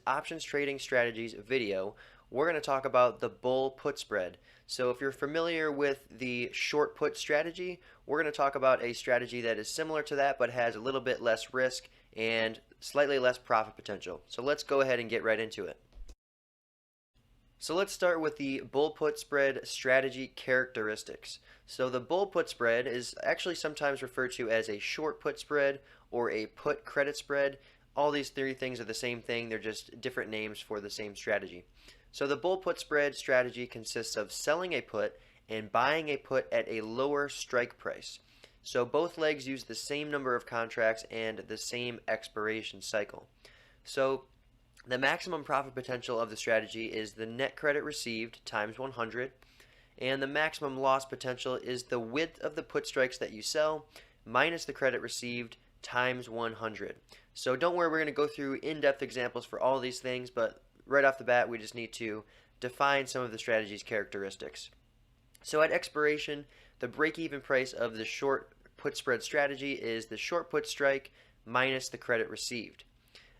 Options trading strategies video, we're going to talk about the bull put spread. So if you're familiar with the short put strategy, we're going to talk about a strategy that is similar to that but has a little bit less risk and slightly less profit potential. So let's go ahead and get right into it. So let's start with the bull put spread strategy characteristics. So the bull put spread is actually sometimes referred to as a short put spread or a put credit spread. All these three things are the same thing, they're just different names for the same strategy. So the bull put spread strategy consists of selling a put and buying a put at a lower strike price. So both legs use the same number of contracts and the same expiration cycle. So the maximum profit potential of the strategy is the net credit received times 100, and the maximum loss potential is the width of the put strikes that you sell minus the credit received times 100. So don't worry, we're going to go through in-depth examples for all these things, but right off the bat, we just need to define some of the strategy's characteristics. So at expiration, the break-even price of the short put spread strategy is the short put strike minus the credit received.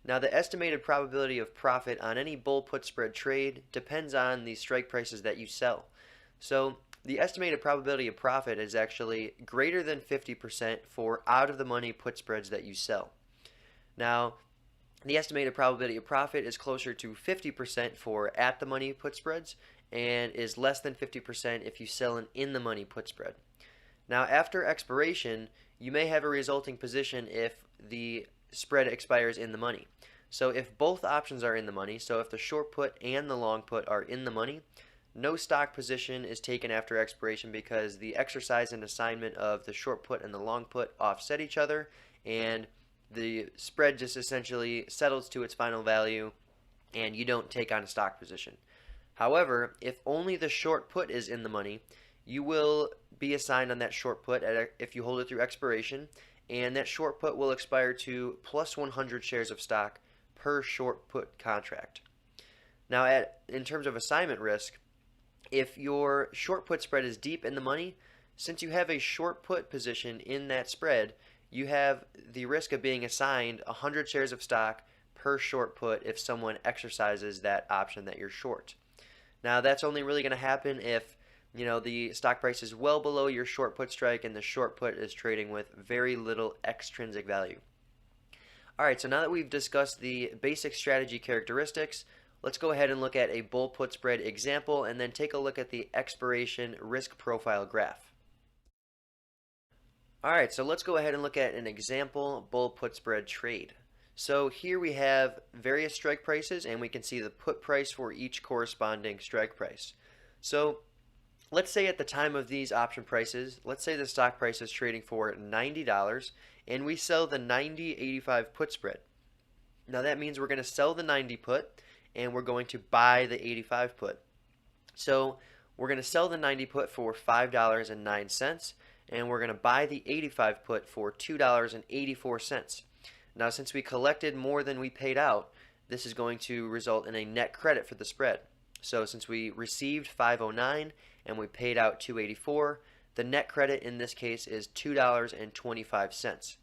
Now, the estimated probability of profit on any bull put spread trade depends on the strike prices that you sell. So, the estimated probability of profit is actually greater than 50% for out of the money put spreads that you sell. Now, the estimated probability of profit is closer to 50% for at the money put spreads and is less than 50% if you sell an in the money put spread. Now, after expiration, you may have a resulting position if the spread expires in the money. So if both options are in the money, so if the short put and the long put are in the money, no stock position is taken after expiration because the exercise and assignment of the short put and the long put offset each other, and the spread just essentially settles to its final value and you don't take on a stock position. However, if only the short put is in the money, you will be assigned on that short put if you hold it through expiration, and that short put will expire to plus 100 shares of stock per short put contract. Now, in terms of assignment risk, if your short put spread is deep in the money, since you have a short put position in that spread, you have the risk of being assigned 100 shares of stock per short put if someone exercises that option that you're short. Now, that's only really going to happen if the stock price is well below your short put strike and the short put is trading with very little extrinsic value. Alright, so now that we've discussed the basic strategy characteristics, let's go ahead and look at a bull put spread example and then take a look at the expiration risk profile graph. Alright, so let's go ahead and look at an example bull put spread trade. So here we have various strike prices and we can see the put price for each corresponding strike price. So let's say at the time of these option prices, let's say the stock price is trading for $90 and we sell the 90.85 put spread. Now that means we're going to sell the 90 put and we're going to buy the 85 put. So we're going to sell the 90 put for $5.09 and we're going to buy the 85 put for $2.84. Now since we collected more than we paid out, this is going to result in a net credit for the spread. So since we received 509 and we paid out 284, the net credit in this case is $2.25.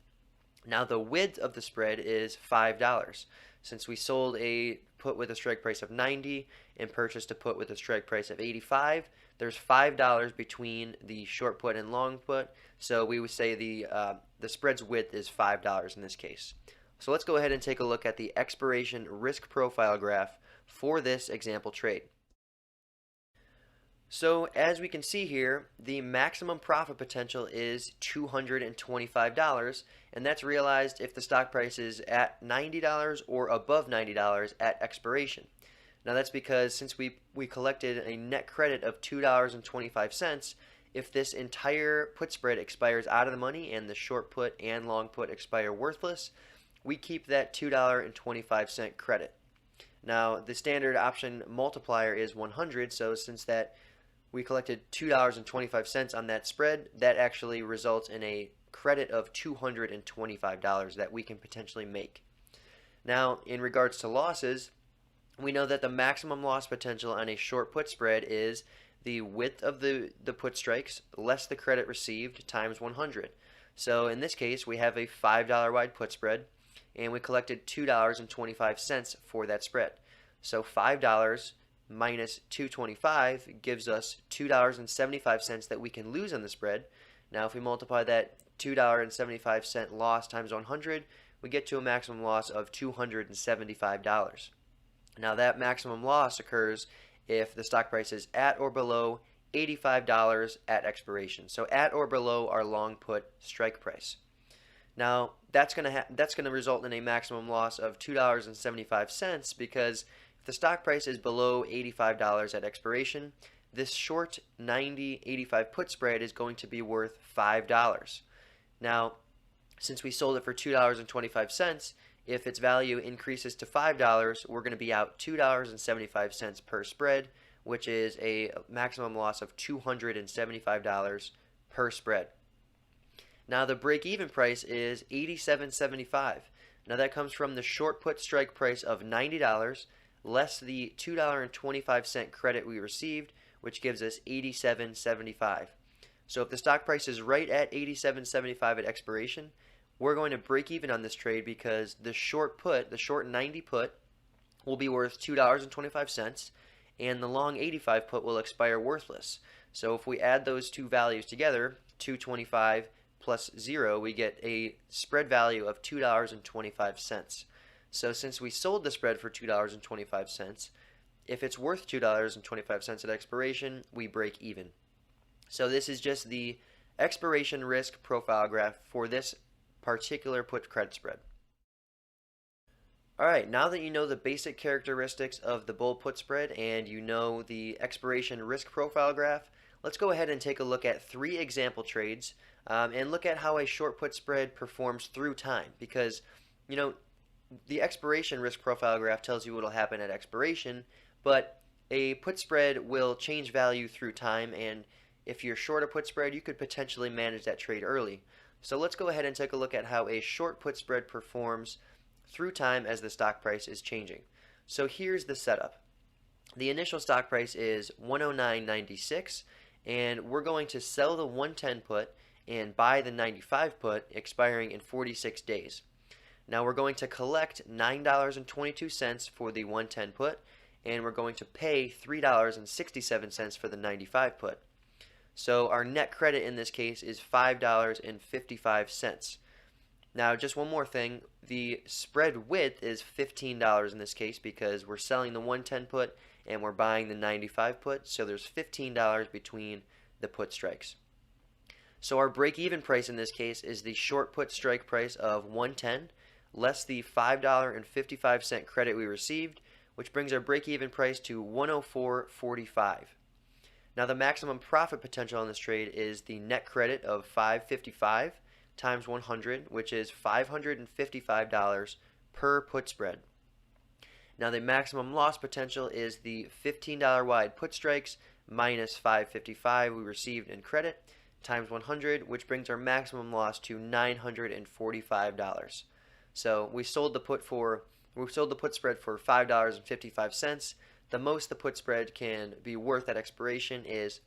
Now the width of the spread is $5. Since we sold a put with a strike price of 90 and purchased a put with a strike price of 85, there's $5 between the short put and long put, so we would say the spread's width is $5 in this case. So let's go ahead and take a look at the expiration risk profile graph for this example trade. So as we can see here, the maximum profit potential is $225, and that's realized if the stock price is at $90 or above $90 at expiration. Now that's because since we collected a net credit of $2.25, if this entire put spread expires out of the money and the short put and long put expire worthless, we keep that $2.25 credit. Now the standard option multiplier is 100, so since that we collected $2.25 on that spread, that actually results in a credit of $225 that we can potentially make. Now, in regards to losses, we know that the maximum loss potential on a short put spread is the width of the put strikes less the credit received times 100. So in this case, we have a $5 wide put spread, and we collected $2.25 for that spread. So $5 minus $2.25 gives us $2.75 that we can lose on the spread. Now if we multiply that $2.75 loss times 100, we get to a maximum loss of $275. Now that maximum loss occurs if the stock price is at or below $85 at expiration. So at or below our long put strike price. Now that's going to result in a maximum loss of $2.75 because if the stock price is below $85 at expiration, this short 90-85 put spread is going to be worth $5. Now, since we sold it for $2.25, if its value increases to $5, we're going to be out $2.75 per spread, which is a maximum loss of $275 per spread. Now the break-even price is $87.75. Now that comes from the short put strike price of $90 less the $2.25 credit we received, which gives us $87.75. So if the stock price is right at $87.75 at expiration, we're going to break even on this trade because the short 90 put, will be worth $2.25, and the long 85 put will expire worthless. So if we add those two values together, 225 plus 0, we get a spread value of $2.25. So since we sold the spread for $2.25, if it's worth $2.25 at expiration, we break even. So this is just the expiration risk profile graph for this particular put credit spread. Alright, now that you know the basic characteristics of the bull put spread and you know the expiration risk profile graph, let's go ahead and take a look at 3 example trades and look at how a short put spread performs through time, because you know the expiration risk profile graph tells you what will happen at expiration, but a put spread will change value through time, and if you're short a put spread, you could potentially manage that trade early. So let's go ahead and take a look at how a short put spread performs through time as the stock price is changing. So here's the setup. The initial stock price is 109.96, and we're going to sell the 110 put and buy the 95 put, expiring in 46 days. Now we're going to collect $9.22 for the 110 put, and we're going to pay $3.67 for the 95 put. So our net credit in this case is $5.55. Now just one more thing, the spread width is $15 in this case because we're selling the 110 put and we're buying the 95 put, so there's $15 between the put strikes. So our break-even price in this case is the short put strike price of 110 less the $5.55 credit we received, which brings our break-even price to 104.45. Now the maximum profit potential on this trade is the net credit of $5.55 times 100, which is $555 per put spread. Now the maximum loss potential is the $15 wide put strikes minus $5.55 we received in credit times 100, which brings our maximum loss to $945. So we sold the put spread for $5.55. The most the put spread can be worth at expiration is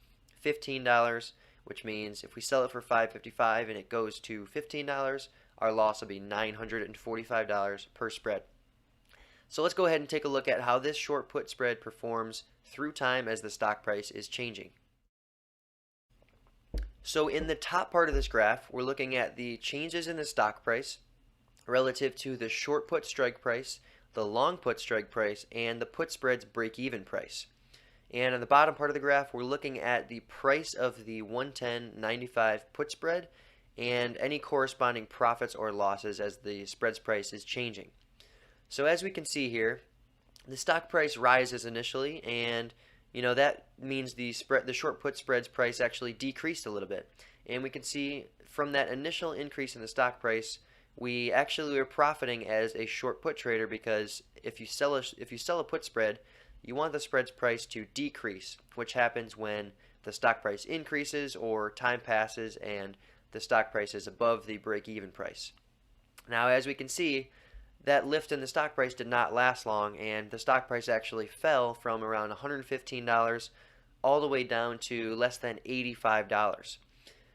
$15, which means if we sell it for $5.55 and it goes to $15, our loss will be $945 per spread. So let's go ahead and take a look at how this short put spread performs through time as the stock price is changing. So in the top part of this graph, we're looking at the changes in the stock price relative to the short put strike price, the long put strike price, and the put spread's break-even price. And on the bottom part of the graph, we're looking at the price of the 110.95 put spread and any corresponding profits or losses as the spread's price is changing. So as we can see here, the stock price rises initially, and that means the short put spread's price actually decreased a little bit. And we can see from that initial increase in the stock price, we actually were profiting as a short put trader, because if you sell a put spread, you want the spread's price to decrease, which happens when the stock price increases or time passes and the stock price is above the break-even price. Now, as we can see, that lift in the stock price did not last long, and the stock price actually fell from around $115 all the way down to less than $85,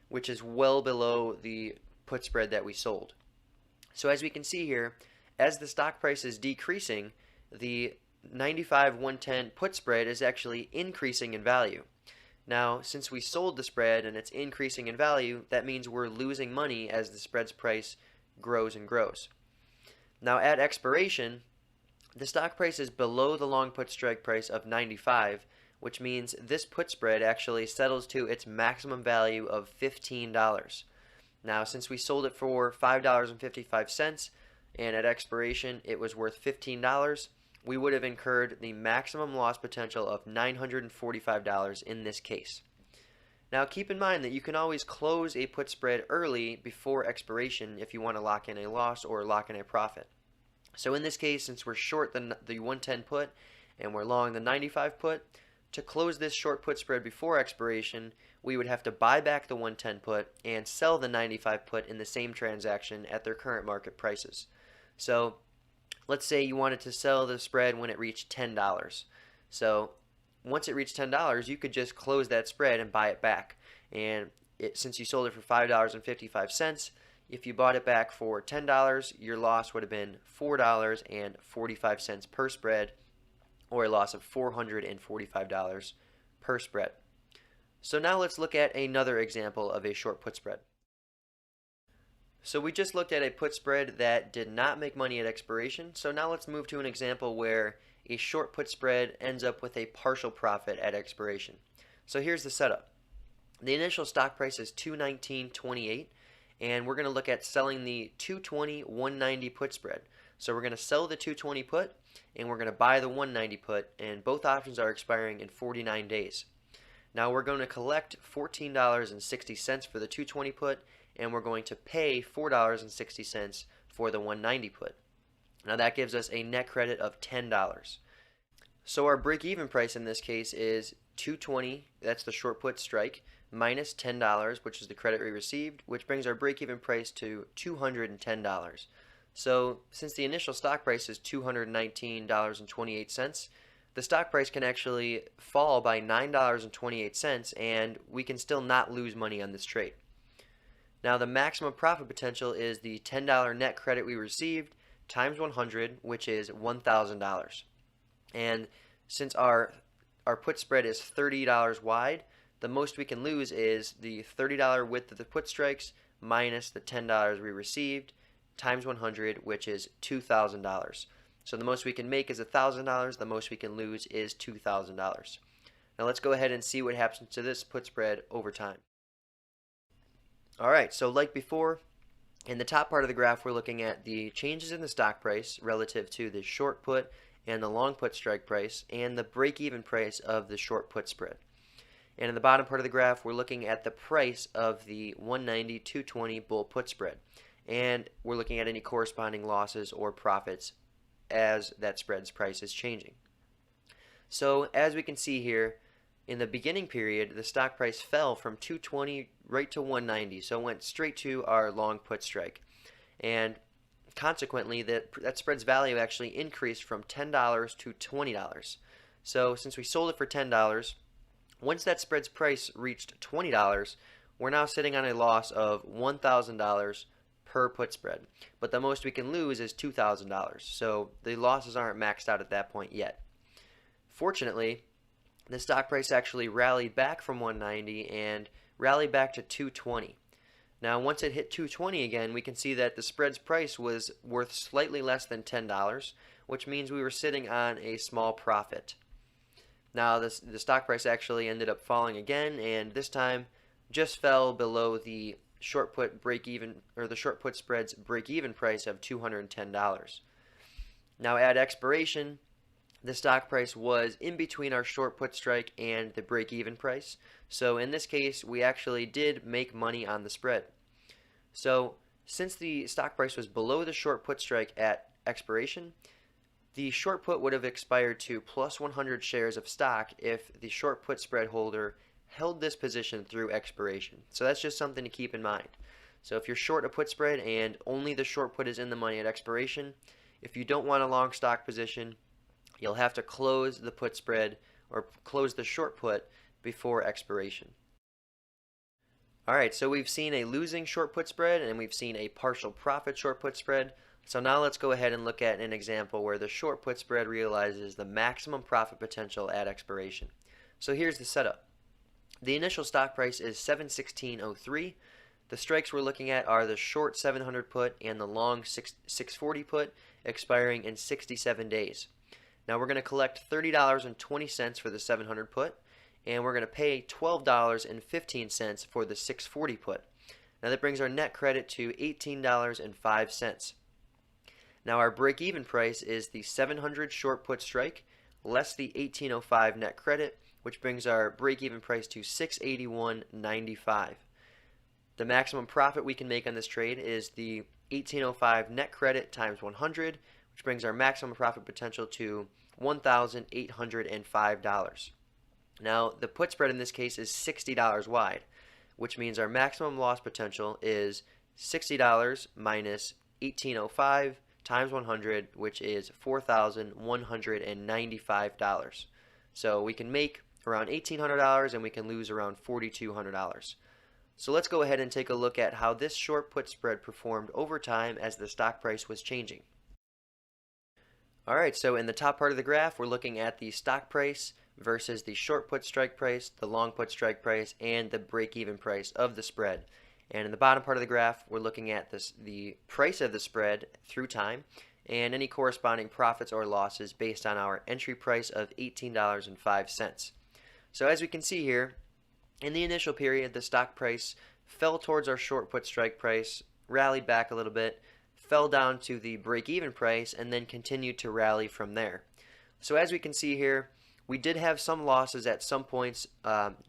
which is well below the put spread that we sold. So as we can see here, as the stock price is decreasing, the 95-110 put spread is actually increasing in value. Now, since we sold the spread and it's increasing in value, that means we're losing money as the spread's price grows and grows. Now, at expiration, the stock price is below the long put strike price of 95, which means this put spread actually settles to its maximum value of $15. Now, since we sold it for $5.55 and at expiration it was worth $15, we would have incurred the maximum loss potential of $945 in this case. Now, keep in mind that you can always close a put spread early before expiration if you want to lock in a loss or lock in a profit. So in this case, since we're short the 110 put and we're long the 95 put, to close this short put spread before expiration, we would have to buy back the 110 put and sell the 95 put in the same transaction at their current market prices. So let's say you wanted to sell the spread when it reached $10. So once it reached $10, you could just close that spread and buy it back. And since you sold it for $5.55, if you bought it back for $10, your loss would have been $4.45 per spread, or a loss of $445 per spread. So now let's look at another example of a short put spread. So we just looked at a put spread that did not make money at expiration. So now let's move to an example where a short put spread ends up with a partial profit at expiration. So here's the setup. The initial stock price is $219.28, and we're going to look at selling the $220-190 put spread. So we're going to sell the $220 put and we're going to buy the $190 put, and both options are expiring in 49 days. Now we're going to collect $14.60 for the $220 put, and we're going to pay $4.60 for the $190 put. Now that gives us a net credit of $10. So our break-even price in this case is $220, that's the short put strike, minus $10, which is the credit we received, which brings our break-even price to $210. So since the initial stock price is $219.28, the stock price can actually fall by $9.28, and we can still not lose money on this trade. Now the maximum profit potential is the $10 net credit we received times 100, which is $1,000. And since our put spread is $30 wide, the most we can lose is the $30 width of the put strikes minus the $10 we received times 100, which is $2,000. So the most we can make is $1,000, the most we can lose is $2,000. Now let's go ahead and see what happens to this put spread over time. Alright, so like before, in the top part of the graph we're looking at the changes in the stock price relative to the short put and the long put strike price and the break-even price of the short put spread. And in the bottom part of the graph we're looking at the price of the 190-220 bull put spread. And we're looking at any corresponding losses or profits as that spread's price is changing. So as we can see here, in the beginning period, the stock price fell from 220 right to 190, so it went straight to our long put strike. And consequently, that spread's value actually increased from $10 to $20. So since we sold it for $10, once that spread's price reached $20, we're now sitting on a loss of $1,000 per put spread, but the most we can lose is $2,000, so the losses aren't maxed out at that point yet. Fortunately, the stock price actually rallied back from 190 and rallied back to 220. Now once it hit 220 again, we can see that the spread's price was worth slightly less than $10, which means we were sitting on a small profit. Now the stock price actually ended up falling again, and this time just fell below the short put break-even, or the short put spread's break-even price of $210. Now at expiration, the stock price was in between our short put strike and the break-even price. So in this case, we actually did make money on the spread. So since the stock price was below the short put strike at expiration, the short put would have expired to plus 100 shares of stock if the short put spread holder held this position through expiration. So that's just something to keep in mind. So if you're short a put spread and only the short put is in the money at expiration, if you don't want a long stock position, you'll have to close the put spread or close the short put before expiration. Alright, so we've seen a losing short put spread and we've seen a partial profit short put spread. So now let's go ahead and look at an example where the short put spread realizes the maximum profit potential at expiration. So here's the setup. The initial stock price is 716.03. The strikes we're looking at are the short 700 put and the long 640 put, expiring in 67 days. Now we're going to collect $30.20 for the 700 put, and we're going to pay $12.15 for the 640 put. Now that brings our net credit to $18.05. Now our break-even price is the 700 short put strike less the $18.05 net credit, which brings our break-even price to $681.95. The maximum profit we can make on this trade is the $18.05 net credit times 100, which brings our maximum profit potential to $1,805. Now, the put spread in this case is $60 wide, which means our maximum loss potential is $60 minus $18.05 times 100, which is $4,195. So we can make around $1,800 and we can lose around $4,200. So let's go ahead and take a look at how this short put spread performed over time as the stock price was changing. Alright, so in the top part of the graph, we're looking at the stock price versus the short put strike price, the long put strike price, and the break-even price of the spread. And in the bottom part of the graph, we're looking at the price of the spread through time and any corresponding profits or losses based on our entry price of $18.05. So as we can see here, in the initial period, the stock price fell towards our short put strike price, rallied back a little bit, fell down to the break-even price, and then continued to rally from there. So as we can see here, we did have some losses at some points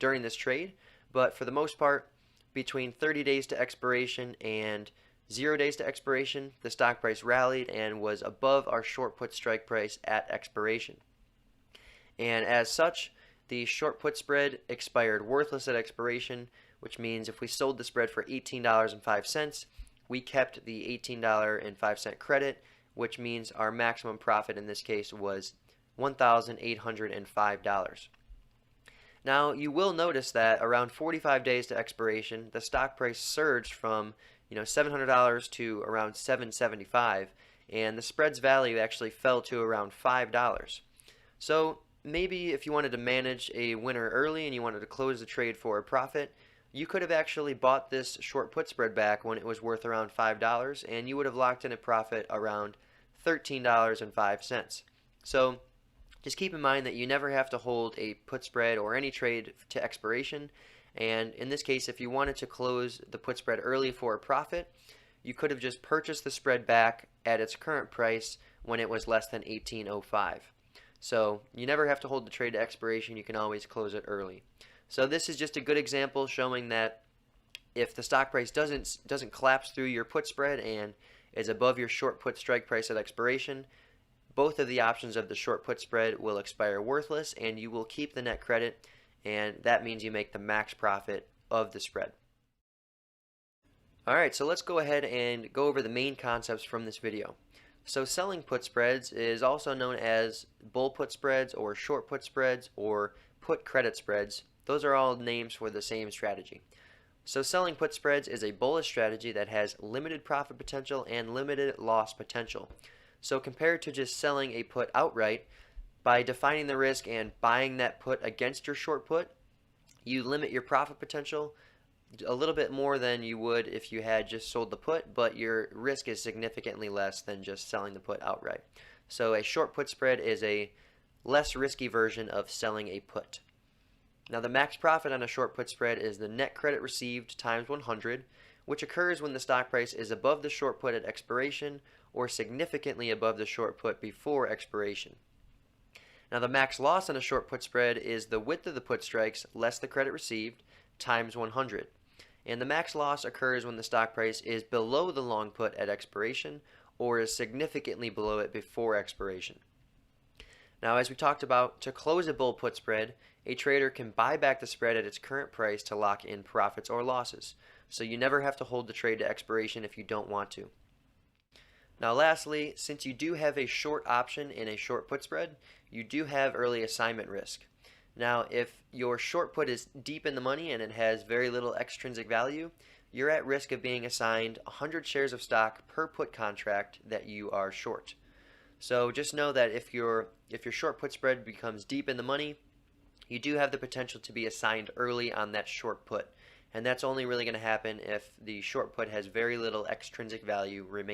during this trade, but for the most part, between 30 days to expiration and 0 days to expiration, the stock price rallied and was above our short put strike price at expiration. And as such, the short put spread expired worthless at expiration, which means if we sold the spread for $18.05, we kept the $18.05 credit, which means our maximum profit in this case was $1,805. Now, you will notice that around 45 days to expiration, the stock price surged from $700 to around $775, and the spread's value actually fell to around $5. So maybe if you wanted to manage a winner early and you wanted to close the trade for a profit, you could have actually bought this short put spread back when it was worth around $5, and you would have locked in a profit around $13.05. So just keep in mind that you never have to hold a put spread or any trade to expiration, and in this case, if you wanted to close the put spread early for a profit, you could have just purchased the spread back at its current price when it was less than $18.05. So you never have to hold the trade to expiration, you can always close it early. So this is just a good example showing that if the stock price doesn't collapse through your put spread and is above your short put strike price at expiration, both of the options of the short put spread will expire worthless and you will keep the net credit, and that means you make the max profit of the spread. Alright, so let's go ahead and go over the main concepts from this video. So selling put spreads is also known as bull put spreads or short put spreads or put credit spreads. Those are all names for the same strategy. So selling put spreads is a bullish strategy that has limited profit potential and limited loss potential. So compared to just selling a put outright, by defining the risk and buying that put against your short put, you limit your profit potential a little bit more than you would if you had just sold the put, but your risk is significantly less than just selling the put outright. So a short put spread is a less risky version of selling a put. Now the max profit on a short put spread is the net credit received times 100, which occurs when the stock price is above the short put at expiration or significantly above the short put before expiration. Now the max loss on a short put spread is the width of the put strikes less the credit received times 100. And the max loss occurs when the stock price is below the long put at expiration or is significantly below it before expiration. Now, as we talked about, to close a bull put spread, a trader can buy back the spread at its current price to lock in profits or losses. So you never have to hold the trade to expiration if you don't want to. Now lastly, since you do have a short option in a short put spread, you do have early assignment risk. Now if your short put is deep in the money and it has very little extrinsic value, you're at risk of being assigned 100 shares of stock per put contract that you are short. So just know that if your short put spread becomes deep in the money, you do have the potential to be assigned early on that short put. And that's only really going to happen if the short put has very little extrinsic value remaining.